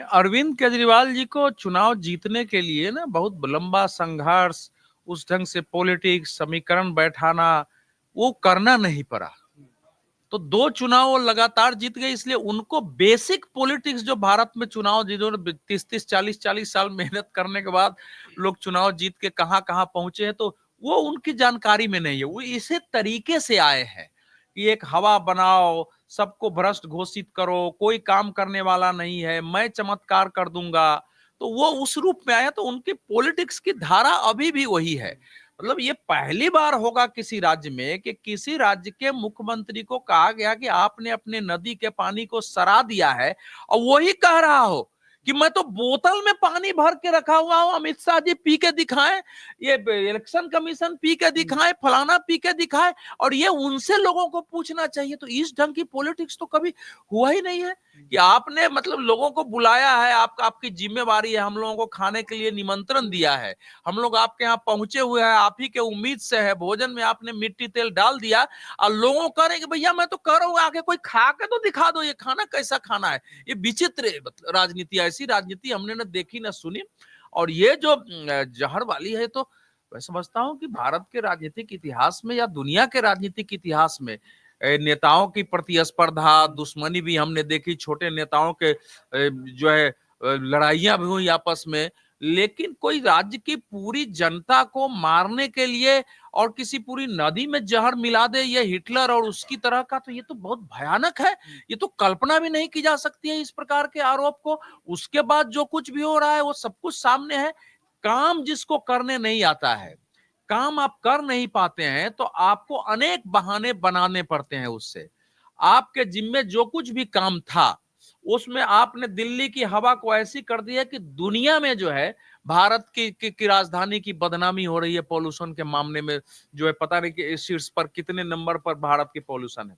अरविंद केजरीवाल जी को चुनाव जीतने के लिए ना बहुत लंबा संघर्ष, उस ढंग से पॉलिटिक्स समीकरण बैठाना वो करना नहीं पड़ा। तो 2 चुनाव वो लगातार जीत गए, इसलिए उनको बेसिक पॉलिटिक्स जो भारत में चुनाव जिन्होंने 30-30, 40-40 साल मेहनत करने के बाद लोग चुनाव जीत के कहां-कहां पहुंचे हैं, तो वो उनकी जानकारी में नहीं है। वो इसी तरीके से आए हैं कि एक हवा बनाओ, सबको भ्रष्ट घोषित करो, कोई काम करने वाला नहीं है, मैं चमत्कार कर दूंगा। तो वो उस रूप में आया, तो उनकी पॉलिटिक्स की धारा अभी भी वही है। मतलब ये पहली बार होगा किसी राज्य में कि किसी राज्य के मुख्यमंत्री को कहा गया कि आपने अपने नदी के पानी को सड़ा दिया है, और वही कह रहा हो कि मैं तो बोतल में पानी भर के रखा हुआ हूं, अमित शाह जी पी के दिखाएं, ये इलेक्शन कमीशन पी के दिखाएं, फलाना पी के दिखाएं, और ये उनसे लोगों को पूछना चाहिए। तो इस ढंग की पॉलिटिक्स तो कभी हुआ ही नहीं है कि आपने मतलब लोगों को बुलाया है, आपकी जिम्मेवारी है, हम लोगों को खाने के लिए निमंत्रण दिया है, हम लोग आपके यहाँ पहुंचे हुए हैं, आप ही के उम्मीद से है, भोजन में आपने मिट्टी तेल डाल दिया, और लोगों कह रहे हैं कि भैया मैं तो कह रहा हूँ आगे कोई खा के तो दिखा दो, ये खाना कैसा खाना है। ये विचित्र राजनीति, ऐसी राजनीति हमने न देखी न सुनी। और ये जो जहर वाली है, तो मैं समझता हूं कि भारत के राजनीतिक इतिहास में या दुनिया के राजनीतिक इतिहास में नेताओं की प्रतिस्पर्धा, दुश्मनी भी हमने देखी, छोटे नेताओं के जो है लड़ाइयां भी हुई आपस में, लेकिन कोई राज्य की पूरी जनता को मारने के लिए और किसी पूरी नदी में जहर मिला दे, ये हिटलर और उसकी तरह का, तो ये तो बहुत भयानक है। ये तो कल्पना भी नहीं की जा सकती है इस प्रकार के आरोप को। उसके बाद जो कुछ भी हो रहा है वो सब कुछ सामने है। काम जिसको करने नहीं आता है, काम आप कर नहीं पाते हैं, तो आपको अनेक बहाने बनाने पड़ते हैं। उससे आपके जिम्मे जो कुछ भी काम था उसमें आपने दिल्ली की हवा को ऐसी कर दी है कि दुनिया में जो है भारत की राजधानी की बदनामी हो रही है पॉल्यूशन के मामले में। जो है पता नहीं कि इस शीर्ष पर कितने नंबर पर भारत की पॉल्यूशन है।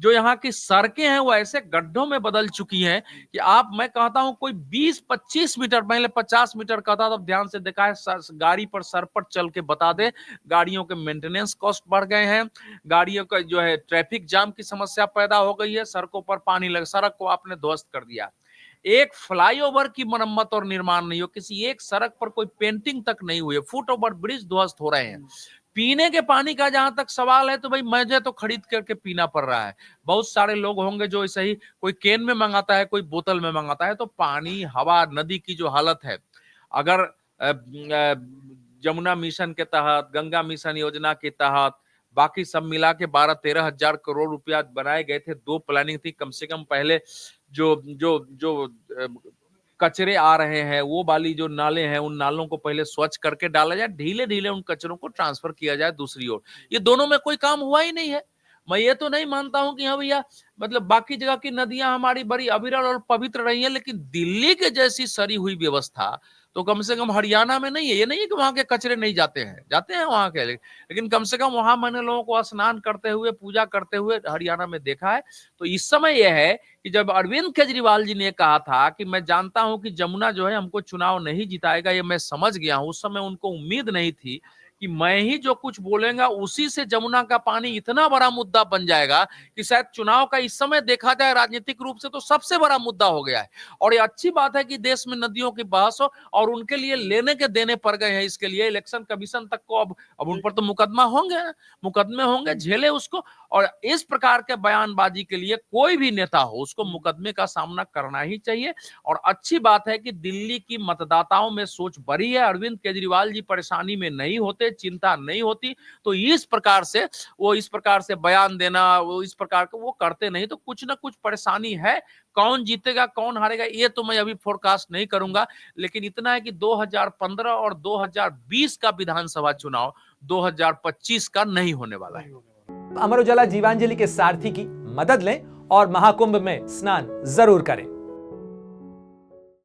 जो यहाँ की सड़कें हैं वो ऐसे गड्ढों में बदल चुकी हैं कि मैं कहता हूं कोई 20-25 मीटर, पहले 50 मीटर कहता था, ध्यान से देखा है, गाड़ी पर सर पर चल के बता दे। गाड़ियों के मेंटेनेंस कॉस्ट बढ़ गए हैं, गाड़ियों का जो है ट्रैफिक जाम की समस्या पैदा हो गई है, सड़कों पर पानी लग, सड़क को आपने ध्वस्त कर दिया। एक फ्लाईओवर की मरम्मत और निर्माण नहीं हो, किसी एक सड़क पर कोई पेंटिंग तक नहीं हुई है, फुट ओवर ब्रिज ध्वस्त हो रहे हैं। पीने के पानी का जहां तक सवाल है, तो भाई मुझे तो खरीद करके पीना पड़ रहा है। बहुत सारे लोग होंगे जो ऐसे ही कोई केन में मंगाता है, कोई बोतल में मंगाता है। तो पानी, हवा, नदी की जो हालत है, अगर जमुना मिशन के तहत, गंगा मिशन योजना के तहत, बाकी सब मिला के 12-13 हजार करोड़ रुपया बनाए गए थे, 2 प्लानिंग थी कम से कम। पहले जो जो जो कचरे आ रहे हैं, वो वाली जो नाले हैं, उन नालों को पहले स्वच्छ करके डाला जाए, ढीले ढीले उन कचरों को ट्रांसफर किया जाए दूसरी ओर। ये दोनों में कोई काम हुआ ही नहीं है। मैं ये तो नहीं मानता हूं कि हाँ भैया, मतलब बाकी जगह की नदियां हमारी बड़ी अविरल और पवित्र रही है, लेकिन दिल्ली के जैसी सरी हुई व्यवस्था तो कम से कम हरियाणा में नहीं है। ये नहीं है कि वहां के कचरे नहीं जाते हैं, जाते हैं वहां के, लेकिन कम से कम वहां मैंने लोगों को स्नान करते हुए, पूजा करते हुए हरियाणा में देखा है। तो इस समय यह है कि जब अरविंद केजरीवाल जी ने कहा था कि मैं जानता हूं कि जमुना जो है हमको चुनाव नहीं जिताएगा, ये मैं समझ गया हूं, उस समय उनको उम्मीद नहीं थी कि मैं ही जो कुछ बोलेगा उसी से जमुना का पानी इतना बड़ा मुद्दा बन जाएगा कि शायद चुनाव का इस समय देखा जाए राजनीतिक रूप से तो सबसे बड़ा मुद्दा हो गया है। और ये अच्छी बात है कि देश में नदियों की बहस हो, और उनके लिए लेने के देने पड़ गए हैं। इसके लिए इलेक्शन कमीशन तक को अब उन पर तो मुकदमा होंगे, मुकदमे होंगे, झेले उसको। और इस प्रकार के बयानबाजी के लिए कोई भी नेता हो, उसको मुकदमे का सामना करना ही चाहिए। और अच्छी बात है कि दिल्ली की मतदाताओं में सोच बड़ी है। अरविंद केजरीवाल जी परेशानी में नहीं होते, चिंता नहीं होती, तो इस प्रकार से बयान देना, वो इस प्रकार का वो करते नहीं, तो कुछ ना कुछ परेशानी है। कौन जीतेगा कौन हारेगा ये तो मैं अभी फोरकास्ट नहीं करूंगा, लेकिन इतना है कि 2015 और 2020 का विधानसभा चुनाव 2025 का नहीं होने वाला है। अमर उजाला जीवांजलि के सारथी की मदद लें और महाकुंभ में स्नान जरूर करें।